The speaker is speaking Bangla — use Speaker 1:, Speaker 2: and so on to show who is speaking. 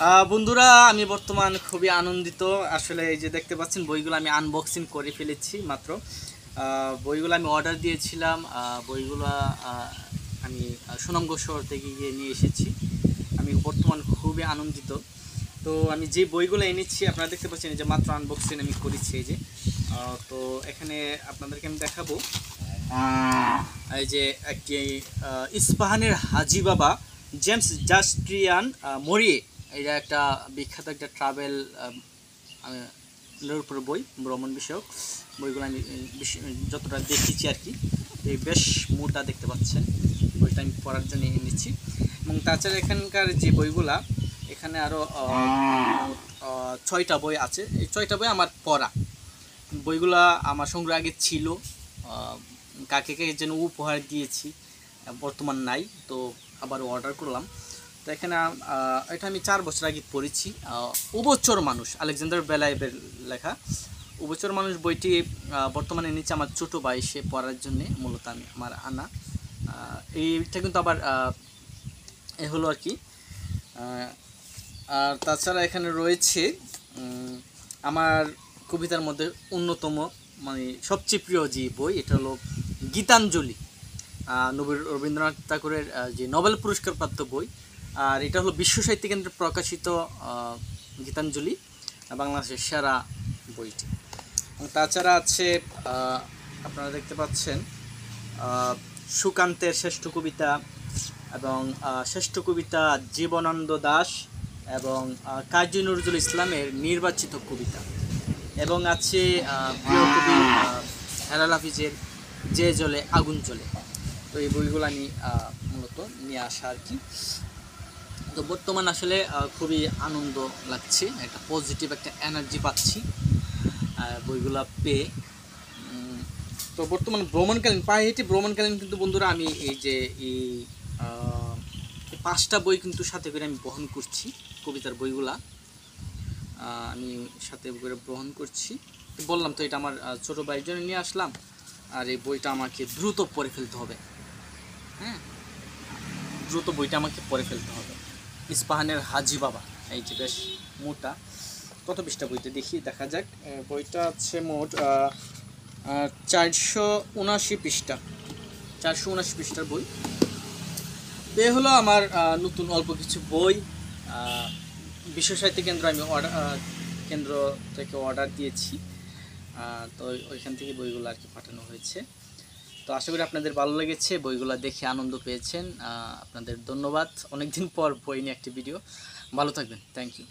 Speaker 1: বন্ধুরা, আমি বর্তমান খুবই আনন্দিত। আসলে এই যে দেখতে পাচ্ছেন বইগুলো আমি আনবক্সিং করে ফেলেছি মাত্র। বইগুলো আমি অর্ডার দিয়েছিলাম। বইগুলো আমি সুনামগঞ্জ শহর থেকে গিয়ে নিয়ে এসেছি। আমি বর্তমান খুবই আনন্দিত। তো আমি যে বইগুলো এনেছি আপনারা দেখতে পাচ্ছেন যে মাত্র আনবক্সিং আমি করেছি। এই যে তো এখানে আপনাদেরকে আমি দেখাবো এই যে একটি ইস্পাহানের হাজি বাবা জেমস জাস্ট্রিয়ান মরিয়ে, এটা একটা বিখ্যাত একটা ট্রাভেল উপর বই, ভ্রমণ বিষয়ক বইগুলো আমি যতটা দেখেছি আর কি। এই বেশ মোটা দেখতে পাচ্ছেন, বইটা আমি পড়ার জন্য এনেছি। এবং তাছাড়া এখানকার যে বইগুলা, এখানে আরও 6টা বই আছে। এই 6টা বই আমার পড়া বইগুলা আমার সংগ্রহ আগে ছিল। কাকে যেন উপহার দিয়েছি, বর্তমান নাই, তো আবার অর্ডার করলাম। তো এখানে এটা আমি 4 বছর আগে পড়েছি। উভচর মানুষ, আলেকজান্ডার বেলায়েভের লেখা উভচর মানুষ বইটি বর্তমানে নিচে আমার ছোটো ভাই সে পড়ার জন্যে মূলত আমি আমার আনা। এইটা কিন্তু আবার এ হলো আর কি। আর তাছাড়া এখানে রয়েছে আমার কবিতার মধ্যে অন্যতম, মানে সবচেয়ে প্রিয় যে বই, এটা হলো গীতাঞ্জলি, রবীন্দ্রনাথ ঠাকুরের যে নোবেল পুরস্কার প্রাপ্ত বই। আর এটা হলো বিশ্ব সাহিত্য কেন্দ্রে প্রকাশিত গীতাঞ্জলি, বাংলাদেশের সেরা বইটি। এবং তাছাড়া আছে আপনারা দেখতে পাচ্ছেন সুকান্তের শ্রেষ্ঠ কবিতা, এবং শ্রেষ্ঠ কবিতা জীবনানন্দ দাশ, এবং কাজী নজরুল ইসলামের নির্বাচিত কবিতা, এবং আছে প্রিয় কবি হেলাল হাফিজের যে জ্বলে আগুন জ্বলে। তো এই বইগুলো আমি মূলত নিয়ে আসা আর কি। তো বর্তমান আসলে খুবই আনন্দ লাগছে, একটা পজিটিভ একটা এনার্জি পাচ্ছি বইগুলো পেয়ে। তো বর্তমান ভ্রমণকালীন পায়ে হেঁটে ভ্রমণকালীন কিন্তু বন্ধুরা আমি এই যে এই 5টা বই কিন্তু সাথে করে আমি বহন করছি, কবিতার বইগুলা আমি সাথে করে বহন করছি। বললাম তো এটা আমার ছোটো ভাইয়ের জন্য নিয়ে আসলাম। আর এই বইটা আমাকে দ্রুত পড়ে ফেলতে হবে, হ্যাঁ, দ্রুত বইটা আমাকে পড়ে ফেলতে হবে। ইস্পাহানের হাজি বাবা, এই যে বেশ মোটা, কত পৃষ্ঠা বইতে দেখি, দেখা যাক। বইটা আছে মোট 479 পৃষ্ঠা, 479 পৃষ্ঠার বই। এ হলো আমার নতুন অল্প কিছু বই। বিশ্ব সাহিত্য কেন্দ্র আমি কেন্দ্র থেকে অর্ডার দিয়েছি, তো ওইখান থেকে বইগুলো আর কি পাঠানো হয়েছে। তো আশা করি আপনাদের ভালো লেগেছে, বইগুলো দেখে আনন্দ পেয়েছেন। আপনাদের ধন্যবাদ। অনেকদিন পর বই নিয়ে একটি ভিডিও। ভালো থাকবেন, থ্যাংক ইউ।